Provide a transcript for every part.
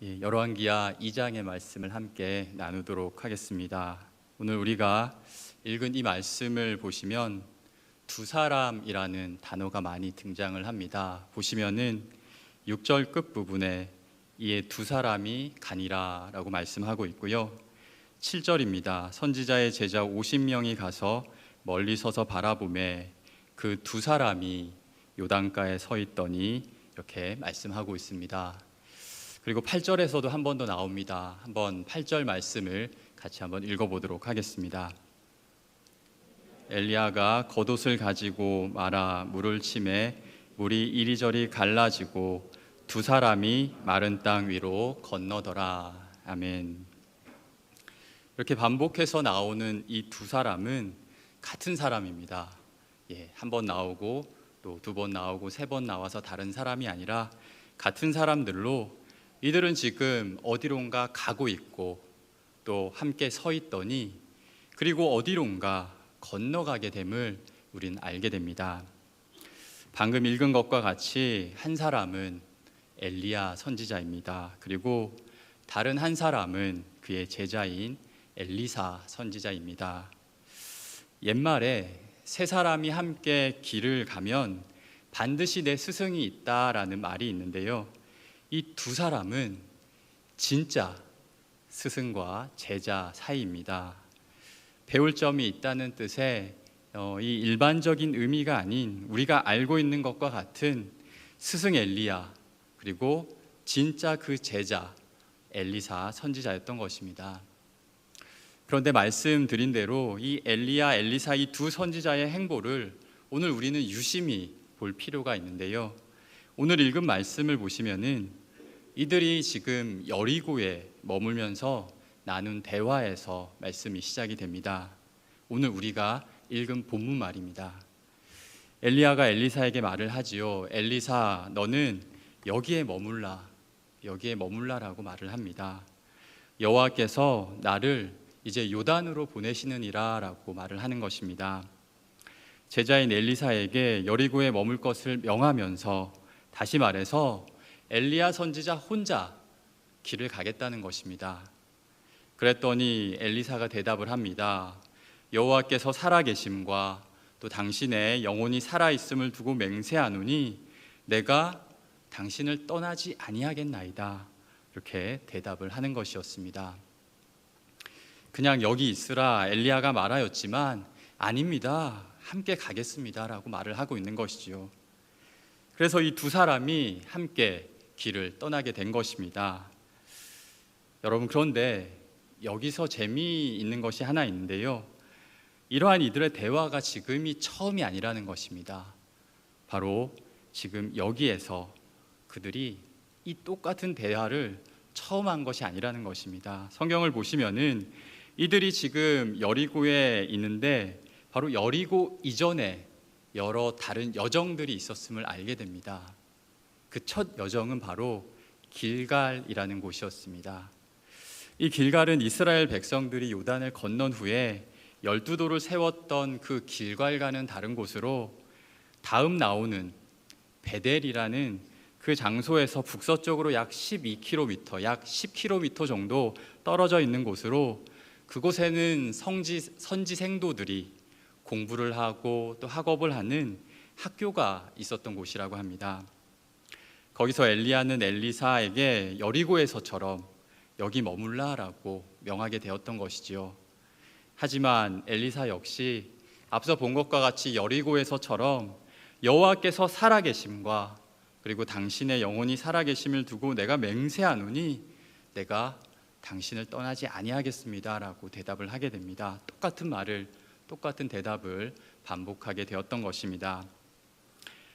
열왕기하 2장의 말씀을 함께 나누도록 하겠습니다. 오늘 우리가 읽은 이 말씀을 보시면 두 사람이라는 단어가 많이 등장을 합니다. 보시면은 6절 끝부분에 이에 두 사람이 가니라 라고 말씀하고 있고요. 7절입니다. 선지자의 제자 50명이 가서 멀리 서서 바라보매 그 두 사람이 요단가에 서 있더니 이렇게 말씀하고 있습니다. 그리고 8절에서도 한 번 더 나옵니다. 한번 8절 말씀을 같이 한번 읽어보도록 하겠습니다. 엘리야가 겉옷을 가지고 말아 물을 치매 물이 이리저리 갈라지고 두 사람이 마른 땅 위로 건너더라. 아멘. 이렇게 반복해서 나오는 이 두 사람은 같은 사람입니다. 한 번 나오고 또 두 번 나오고 세 번 나와서 다른 사람이 아니라 같은 사람들로 이들은 지금 어디론가 가고 있고 또 함께 서 있더니 그리고 어디론가 건너가게 됨을 우린 알게 됩니다. 방금 읽은 것과 같이 한 사람은 엘리야 선지자입니다. 그리고 다른 한 사람은 그의 제자인 엘리사 선지자입니다. 옛말에 세 사람이 함께 길을 가면 반드시 내 스승이 있다라는 말이 있는데요. 이 두 사람은 진짜 스승과 제자 사이입니다. 배울 점이 있다는 뜻의 이 일반적인 의미가 아닌 우리가 알고 있는 것과 같은 스승 엘리야 그리고 진짜 그 제자 엘리사 선지자였던 것입니다. 그런데 말씀드린 대로 이 엘리야, 엘리사 이 두 선지자의 행보를 오늘 우리는 유심히 볼 필요가 있는데요. 오늘 읽은 말씀을 보시면은 이들이 지금 여리고에 머물면서 나눈 대화에서 말씀이 시작이 됩니다. 오늘 우리가 읽은 본문 말입니다. 엘리야가 엘리사에게 말을 하지요. 엘리사, 너는 여기에 머물라라고 말을 합니다. 여호와께서 나를 이제 요단으로 보내시느니라라고 말을 하는 것입니다. 제자인 엘리사에게 여리고에 머물 것을 명하면서 다시 말해서 엘리야 선지자 혼자 길을 가겠다는 것입니다. 그랬더니 엘리사가 대답을 합니다. 여호와께서 살아계심과 또 당신의 영혼이 살아있음을 두고 맹세하노니 내가 당신을 떠나지 아니하겠나이다. 이렇게 대답을 하는 것이었습니다. 그냥 여기 있으라 엘리야가 말하였지만 아닙니다. 함께 가겠습니다. 라고 말을 하고 있는 것이지요. 그래서 이 두 사람이 함께 길을 떠나게 된 것입니다. 여러분, 그런데 여기서 재미있는 것이 하나 있는데요. 이러한 이들의 대화가 지금이 처음이 아니라는 것입니다. 바로 지금 여기에서 그들이 이 똑같은 대화를 처음 한 것이 아니라는 것입니다. 성경을 보시면은 이들이 지금 여리고에 있는데 바로 여리고 이전에 여러 다른 여정들이 있었음을 알게 됩니다. 그 첫 여정은 바로 길갈이라는 곳이었습니다. 이 길갈은 이스라엘 백성들이 요단을 건넌 후에 12도를 세웠던 그 길갈과는 다른 곳으로 다음 나오는 베델이라는 그 장소에서 북서쪽으로 약 12km, 약 10km 정도 떨어져 있는 곳으로 그곳에는 선지 생도들이 공부를 하고 또 학업을 하는 학교가 있었던 곳이라고 합니다. 거기서 엘리야는 엘리사에게 여리고에서처럼 여기 머물라라고 명하게 되었던 것이지요. 하지만 엘리사 역시 앞서 본 것과 같이 여리고에서처럼 여호와께서 살아계심과 그리고 당신의 영혼이 살아계심을 두고 내가 맹세하노니 내가 당신을 떠나지 아니하겠습니다라고 대답을 하게 됩니다. 똑같은 대답을 반복하게 되었던 것입니다.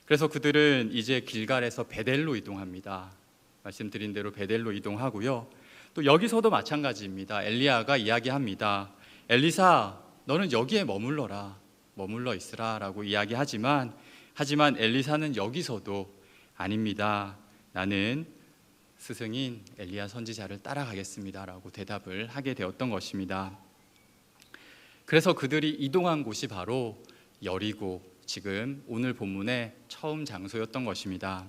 그래서 그들은 이제 길갈에서 베델로 이동합니다. 말씀드린 대로 베델로 이동하고요. 또 여기서도 마찬가지입니다. 엘리야가 이야기합니다. 엘리사, 너는 여기에 머물러 있으라라고 이야기하지만 엘리사는 여기서도 아닙니다. 나는 스승인 엘리야 선지자를 따라가겠습니다라고 대답을 하게 되었던 것입니다. 그래서 그들이 이동한 곳이 바로 여리고, 지금 오늘 본문의 처음 장소였던 것입니다.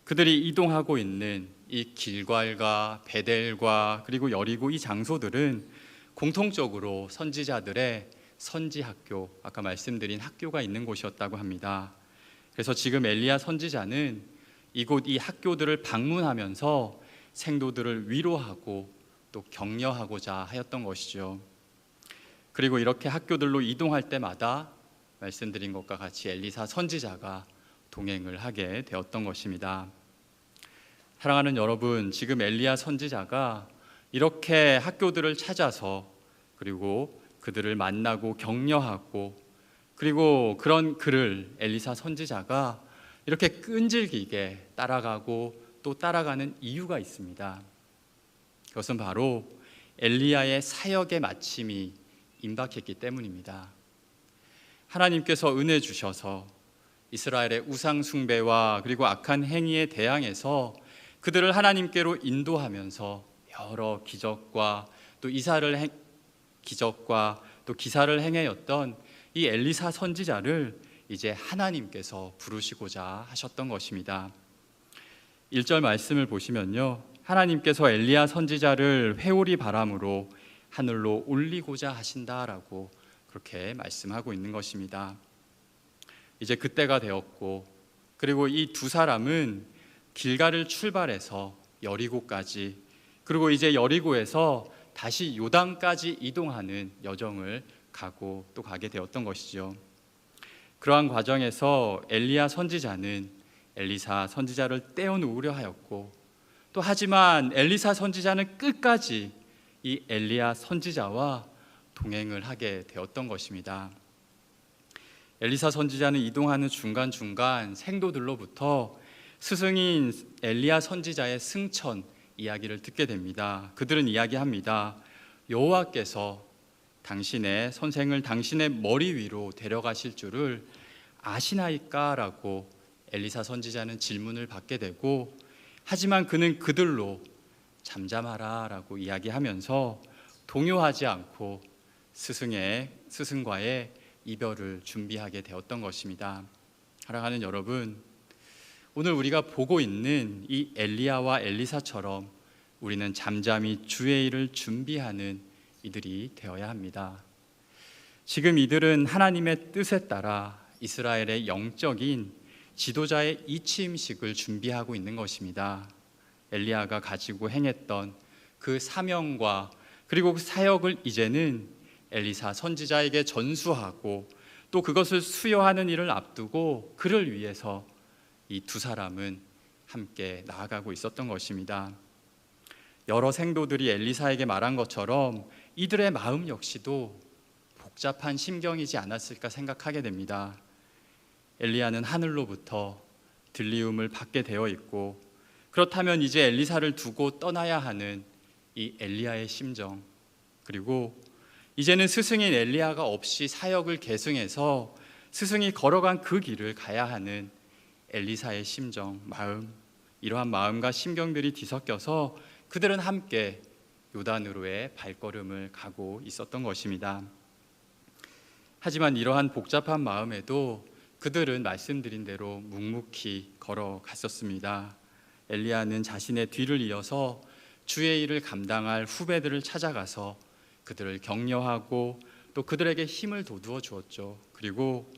그들이 이동하고 있는 이 길갈과 베델과 그리고 여리고 이 장소들은 공통적으로 선지자들의 선지 학교, 아까 말씀드린 학교가 있는 곳이었다고 합니다. 그래서 지금 엘리야 선지자는 이곳 이 학교들을 방문하면서 생도들을 위로하고 또 격려하고자 하였던 것이죠. 그리고 이렇게 학교들로 이동할 때마다 말씀드린 것과 같이 엘리사 선지자가 동행을 하게 되었던 것입니다. 사랑하는 여러분, 지금 엘리야 선지자가 이렇게 학교들을 찾아서 그리고 그들을 만나고 격려하고 그리고 그런 그를 엘리사 선지자가 이렇게 끈질기게 따라가고 또 따라가는 이유가 있습니다. 그것은 바로 엘리야의 사역의 마침이 임박했기 때문입니다. 하나님께서 은혜 주셔서 이스라엘의 우상 숭배와 그리고 악한 행위에 대항해서 그들을 하나님께로 인도하면서 여러 기적과 또 기사를 행하였던 이 엘리사 선지자를 이제 하나님께서 부르시고자 하셨던 것입니다. 1절 말씀을 보시면요, 하나님께서 엘리야 선지자를 회오리 바람으로 하늘로 올리고자 하신다라고 그렇게 말씀하고 있는 것입니다. 이제 그때가 되었고, 그리고 이 두 사람은 길갈을 출발해서 여리고까지, 그리고 이제 여리고에서 다시 요단까지 이동하는 여정을 가고 또 가게 되었던 것이죠. 그러한 과정에서 엘리야 선지자는 엘리사 선지자를 떼어놓으려 하였고, 또 하지만 엘리사 선지자는 끝까지 이 엘리야 선지자와 동행을 하게 되었던 것입니다. 엘리사 선지자는 이동하는 중간중간 생도들로부터 스승인 엘리야 선지자의 승천 이야기를 듣게 됩니다. 그들은 이야기합니다. 여호와께서 당신의 선생을 당신의 머리 위로 데려가실 줄을 아시나이까? 라고 엘리사 선지자는 질문을 받게 되고, 하지만 그는 그들로 잠잠하라 라고 이야기하면서 동요하지 않고 스승과의 이별을 준비하게 되었던 것입니다. 사랑하는 여러분, 오늘 우리가 보고 있는 이 엘리야와 엘리사처럼 우리는 잠잠히 주의 일을 준비하는 이들이 되어야 합니다. 지금 이들은 하나님의 뜻에 따라 이스라엘의 영적인 지도자의 이침식을 준비하고 있는 것입니다. 엘리야가 가지고 행했던 그 사명과 그리고 그 사역을 이제는 엘리사 선지자에게 전수하고 또 그것을 수여하는 일을 앞두고 그를 위해서 이 두 사람은 함께 나아가고 있었던 것입니다. 여러 생도들이 엘리사에게 말한 것처럼 이들의 마음 역시도 복잡한 심경이지 않았을까 생각하게 됩니다. 엘리야는 하늘로부터 들리움을 받게 되어 있고, 그렇다면 이제 엘리사를 두고 떠나야 하는 이 엘리야의 심정, 그리고 이제는 스승인 엘리야가 없이 사역을 계승해서 스승이 걸어간 그 길을 가야 하는 엘리사의 심정, 마음, 이러한 마음과 심경들이 뒤섞여서 그들은 함께 요단으로의 발걸음을 가고 있었던 것입니다. 하지만 이러한 복잡한 마음에도 그들은 말씀드린 대로 묵묵히 걸어갔었습니다. 엘리야는 자신의 뒤를 이어서 주의 일을 감당할 후배들을 찾아가서 그들을 격려하고 또 그들에게 힘을 돋우어 주었죠. 그리고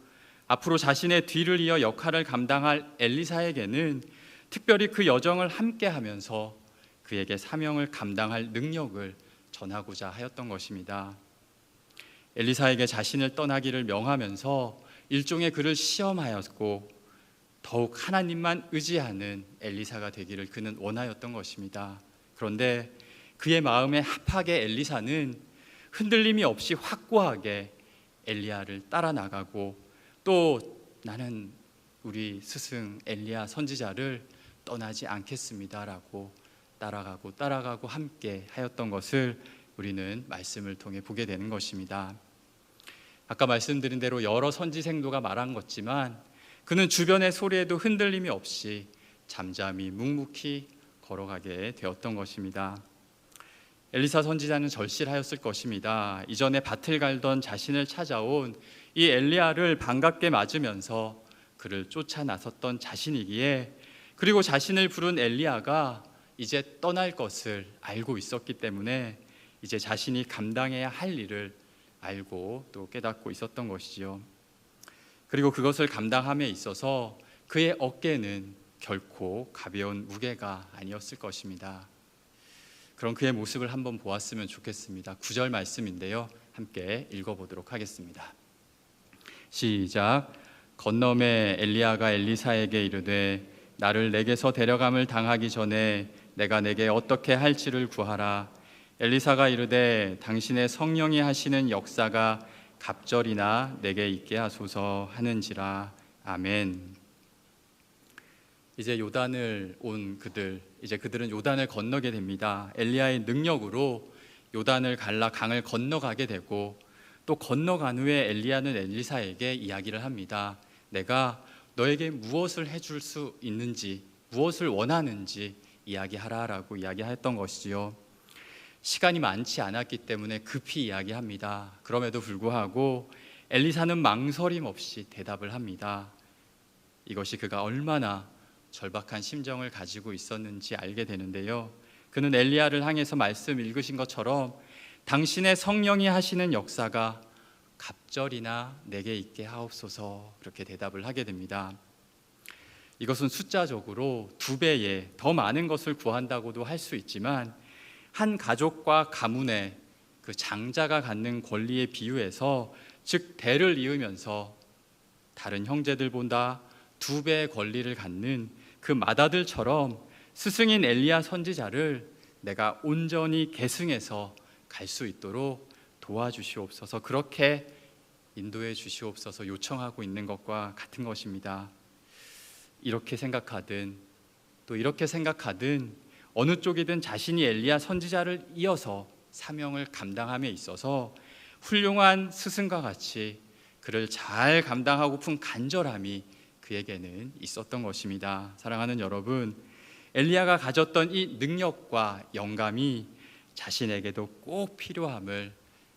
앞으로 자신의 뒤를 이어 역할을 감당할 엘리사에게는 특별히 그 여정을 함께 하면서 그에게 사명을 감당할 능력을 전하고자 하였던 것입니다. 엘리사에게 자신을 떠나기를 명하면서 일종의 그를 시험하였고, 더욱 하나님만 의지하는 엘리사가 되기를 그는 원하였던 것입니다. 그런데 그의 마음에 합하게 엘리사는 흔들림이 없이 확고하게 엘리야를 따라 나가고, 또 나는 우리 스승 엘리야 선지자를 떠나지 않겠습니다라고 따라가고 함께 하였던 것을 우리는 말씀을 통해 보게 되는 것입니다. 아까 말씀드린 대로 여러 선지 생도가 말한 것지만 그는 주변의 소리에도 흔들림이 없이 잠잠히 묵묵히 걸어가게 되었던 것입니다. 엘리사 선지자는 절실하였을 것입니다. 이전에 밭을 갈던 자신을 찾아온 이 엘리야를 반갑게 맞으면서 그를 쫓아 나섰던 자신이기에, 그리고 자신을 부른 엘리야가 이제 떠날 것을 알고 있었기 때문에 이제 자신이 감당해야 할 일을 알고 또 깨닫고 있었던 것이지요. 그리고 그것을 감당함에 있어서 그의 어깨는 결코 가벼운 무게가 아니었을 것입니다. 그런 그의 모습을 한번 보았으면 좋겠습니다. 9절 말씀인데요, 함께 읽어보도록 하겠습니다. 시작. 건너매 엘리야가 엘리사에게 이르되 나를 내게서 데려감을 당하기 전에 내가 내게 어떻게 할지를 구하라. 엘리사가 이르되 당신의 성령이 하시는 역사가 갑절이나 내게 있게 하소서 하는지라. 아멘. 이제 요단을 온 그들은 요단을 건너게 됩니다. 엘리야의 능력으로 요단을 갈라 강을 건너가게 되고, 또 건너간 후에 엘리야는 엘리사에게 이야기를 합니다. 내가 너에게 무엇을 해줄 수 있는지, 무엇을 원하는지 이야기하라라고 이야기했던 것이지요. 시간이 많지 않았기 때문에 급히 이야기합니다. 그럼에도 불구하고 엘리사는 망설임 없이 대답을 합니다. 이것이 그가 얼마나 절박한 심정을 가지고 있었는지 알게 되는데요. 그는 엘리야를 향해서 말씀 읽으신 것처럼 당신의 성령이 하시는 역사가 갑절이나 내게 있게 하옵소서, 그렇게 대답을 하게 됩니다. 이것은 숫자적으로 2배의 더 많은 것을 구한다고도 할 수 있지만, 한 가족과 가문의 그 장자가 갖는 권리에 비유해서, 즉 대를 이으면서 다른 형제들보다 2배의 권리를 갖는 그 맏아들처럼 스승인 엘리야 선지자를 내가 온전히 계승해서 갈 수 있도록 도와주시옵소서, 그렇게 인도해 주시옵소서 요청하고 있는 것과 같은 것입니다. 이렇게 생각하든 또 이렇게 생각하든 어느 쪽이든 자신이 엘리야 선지자를 이어서 사명을 감당함에 있어서 훌륭한 스승과 같이 그를 잘 감당하고픈 간절함이 그에게는 있었던 것입니다. 사랑하는 여러분, 엘리야가 가졌던 이 능력과 영감이 자신에게도 꼭 필요함을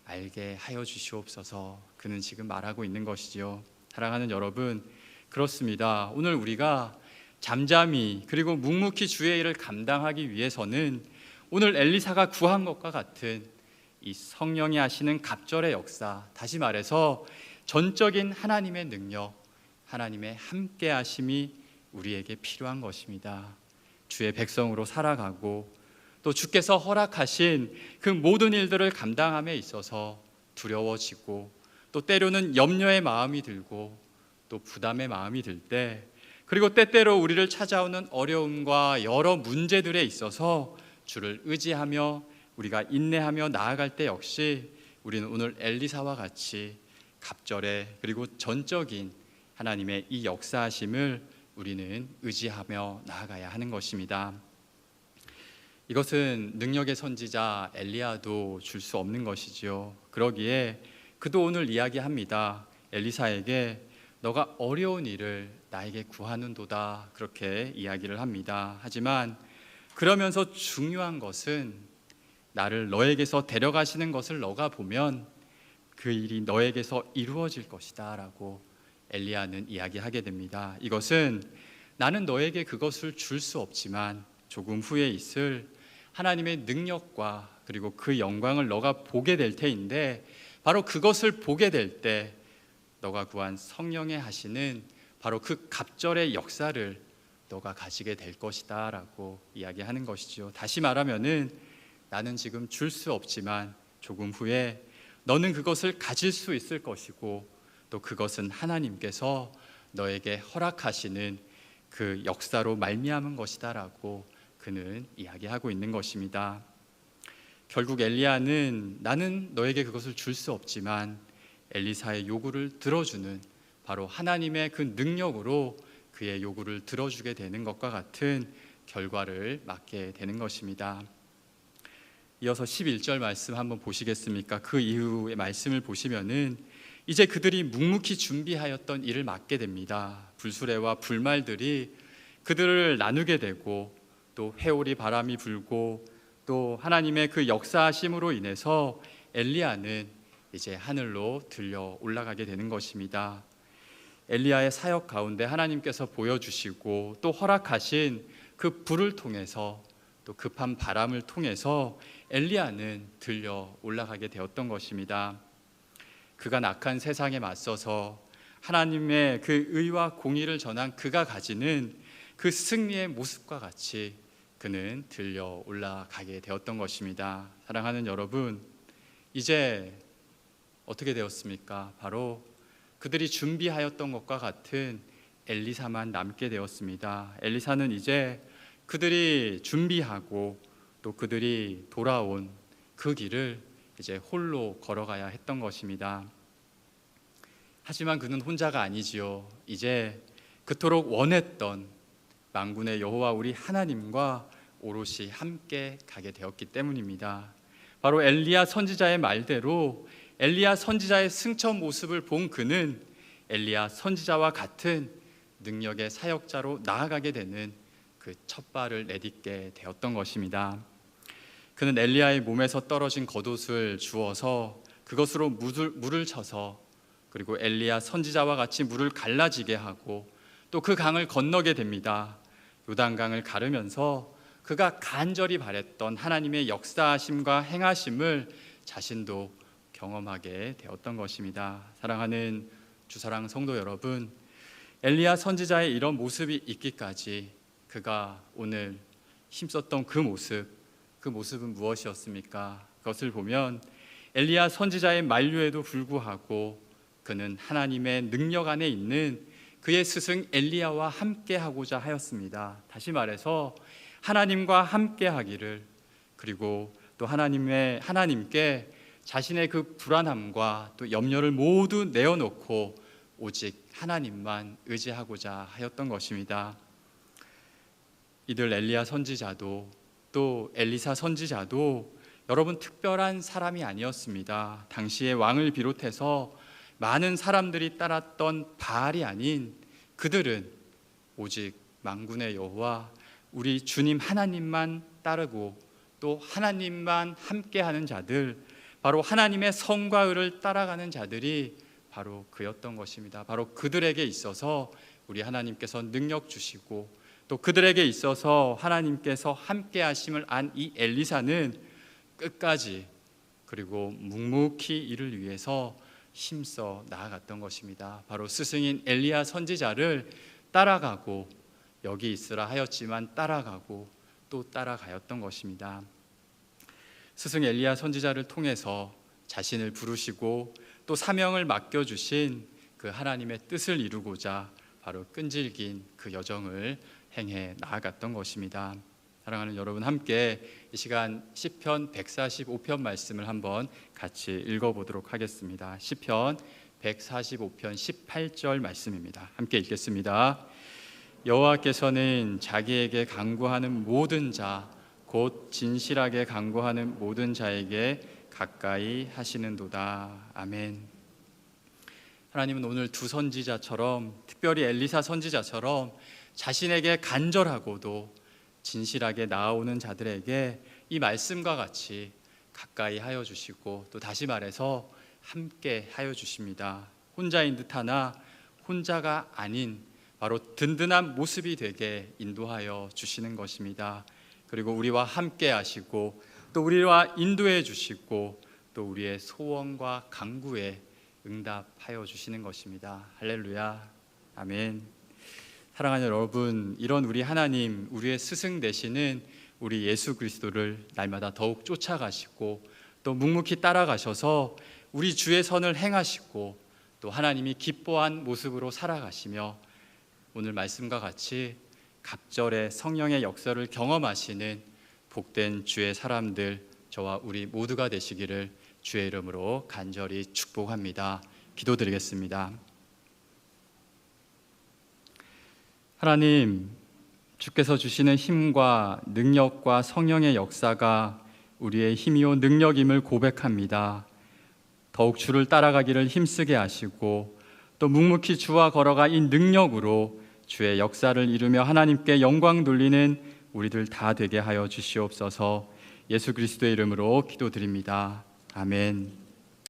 알게 하여 주시옵소서, 그는 지금 말하고 있는 것이지요. 사랑하는 여러분, 그렇습니다. 오늘 우리가 잠잠히 그리고 묵묵히 주의 일을 감당하기 위해서는 오늘 엘리사가 구한 것과 같은 이 성령이 하시는 갑절의 역사, 다시 말해서 전적인 하나님의 능력, 하나님의 함께 하심이 우리에게 필요한 것입니다. 주의 백성으로 살아가고 또 주께서 허락하신 그 모든 일들을 감당함에 있어서 두려워지고 또 때로는 염려의 마음이 들고 또 부담의 마음이 들 때, 그리고 때때로 우리를 찾아오는 어려움과 여러 문제들에 있어서 주를 의지하며 우리가 인내하며 나아갈 때 역시 우리는 오늘 엘리사와 같이 갑절의 그리고 전적인 하나님의 이 역사하심을 우리는 의지하며 나아가야 하는 것입니다. 이것은 능력의 선지자 엘리야도 줄 수 없는 것이지요. 그러기에 그도 오늘 이야기합니다. 엘리사에게 너가 어려운 일을 나에게 구하는도다, 그렇게 이야기를 합니다. 하지만 그러면서 중요한 것은 나를 너에게서 데려가시는 것을 너가 보면 그 일이 너에게서 이루어질 것이다 라고 엘리야는 이야기하게 됩니다. 이것은 나는 너에게 그것을 줄 수 없지만 조금 후에 있을 하나님의 능력과 그리고 그 영광을 너가 보게 될 테인데, 바로 그것을 보게 될 때 너가 구한 성령의 하시는 바로 그 갑절의 역사를 너가 가지게 될 것이다 라고 이야기하는 것이죠. 다시 말하면은 나는 지금 줄 수 없지만 조금 후에 너는 그것을 가질 수 있을 것이고, 또 그것은 하나님께서 너에게 허락하시는 그 역사로 말미암은 것이다 라고 그는 이야기하고 있는 것입니다. 결국 엘리야는 나는 너에게 그것을 줄 수 없지만 엘리사의 요구를 들어주는 바로 하나님의 그 능력으로 그의 요구를 들어주게 되는 것과 같은 결과를 맞게 되는 것입니다. 이어서 11절 말씀 한번 보시겠습니까? 그 이후의 말씀을 보시면은 이제 그들이 묵묵히 준비하였던 일을 맡게 됩니다. 불수레와 불말들이 그들을 나누게 되고, 또 회오리 바람이 불고, 또 하나님의 그 역사하심으로 인해서 엘리야는 이제 하늘로 들려 올라가게 되는 것입니다. 엘리야의 사역 가운데 하나님께서 보여주시고 또 허락하신 그 불을 통해서 또 급한 바람을 통해서 엘리야는 들려 올라가게 되었던 것입니다. 그가 악한 세상에 맞서서 하나님의 그 의와 공의를 전한 그가 가지는 그 승리의 모습과 같이 그는 들려 올라가게 되었던 것입니다. 사랑하는 여러분, 이제 어떻게 되었습니까? 바로 그들이 준비하였던 것과 같은 엘리사만 남게 되었습니다. 엘리사는 이제 그들이 준비하고 또 그들이 돌아온 그 길을 이제 홀로 걸어가야 했던 것입니다. 하지만 그는 혼자가 아니지요. 이제 그토록 원했던 만군의 여호와 우리 하나님과 오롯이 함께 가게 되었기 때문입니다. 바로 엘리야 선지자의 말대로 엘리야 선지자의 승천 모습을 본 그는 엘리야 선지자와 같은 능력의 사역자로 나아가게 되는 그 첫 발을 내딛게 되었던 것입니다. 그는 엘리야의 몸에서 떨어진 겉옷을 주어서 그것으로 물을 쳐서 그리고 엘리야 선지자와 같이 물을 갈라지게 하고 또 그 강을 건너게 됩니다. 요단강을 가르면서 그가 간절히 바랬던 하나님의 역사하심과 행하심을 자신도 경험하게 되었던 것입니다. 사랑하는 주사랑 성도 여러분, 엘리야 선지자의 이런 모습이 있기까지 그가 오늘 힘썼던 그 모습은 무엇이었습니까? 그것을 보면 엘리야 선지자의 만류에도 불구하고 그는 하나님의 능력 안에 있는 그의 스승 엘리야와 함께 하고자 하였습니다. 다시 말해서 하나님과 함께 하기를, 그리고 또 하나님께 자신의 그 불안함과 또 염려를 모두 내어놓고 오직 하나님만 의지하고자 하였던 것입니다. 이들 엘리야 선지자도 또 엘리사 선지자도 여러분 특별한 사람이 아니었습니다. 당시의 왕을 비롯해서 많은 사람들이 따랐던 바알이 아닌 그들은 오직 만군의 여호와 우리 주님 하나님만 따르고 또 하나님만 함께하는 자들, 바로 하나님의 성과 의를 따라가는 자들이 바로 그였던 것입니다. 바로 그들에게 있어서 우리 하나님께서 능력 주시고 또 그들에게 있어서 하나님께서 함께 하심을 안 이 엘리사는 끝까지 그리고 묵묵히 이를 위해서 힘써 나아갔던 것입니다. 바로 스승인 엘리야 선지자를 따라가고 여기 있으라 하였지만 따라가고 또 따라가였던 것입니다. 스승 엘리야 선지자를 통해서 자신을 부르시고 또 사명을 맡겨주신 그 하나님의 뜻을 이루고자 바로 끈질긴 그 여정을 행해 나아갔던 것입니다. 사랑하는 여러분, 함께 이 시간 시편 145편 말씀을 한번 같이 읽어보도록 하겠습니다. 시편 145편 18절 말씀입니다. 함께 읽겠습니다. 여호와께서는 자기에게 간구하는 모든 자, 곧 진실하게 간구하는 모든 자에게 가까이 하시는도다. 아멘. 하나님은 오늘 두 선지자처럼, 특별히 엘리사 선지자처럼 자신에게 간절하고도 진실하게 나아오는 자들에게 이 말씀과 같이 가까이 하여 주시고 또 다시 말해서 함께 하여 주십니다. 혼자인 듯하나 혼자가 아닌 바로 든든한 모습이 되게 인도하여 주시는 것입니다. 그리고 우리와 함께 하시고 또 우리와 인도해 주시고 또 우리의 소원과 간구에 응답하여 주시는 것입니다. 할렐루야. 아멘. 사랑하는 여러분, 이런 우리 하나님, 우리의 스승 되시는 우리 예수 그리스도를 날마다 더욱 쫓아가시고 또 묵묵히 따라가셔서 우리 주의 선을 행하시고 또 하나님이 기뻐한 모습으로 살아가시며 오늘 말씀과 같이 갑절의 성령의 역사를 경험하시는 복된 주의 사람들, 저와 우리 모두가 되시기를 주의 이름으로 간절히 축복합니다. 기도드리겠습니다. 하나님, 주께서 주시는 힘과 능력과 성령의 역사가 우리의 힘이요 능력임을 고백합니다. 더욱 주를 따라가기를 힘쓰게 하시고 또 묵묵히 주와 걸어가 이 능력으로 주의 역사를 이루며 하나님께 영광 돌리는 우리들 다 되게 하여 주시옵소서. 예수 그리스도의 이름으로 기도드립니다. 아멘.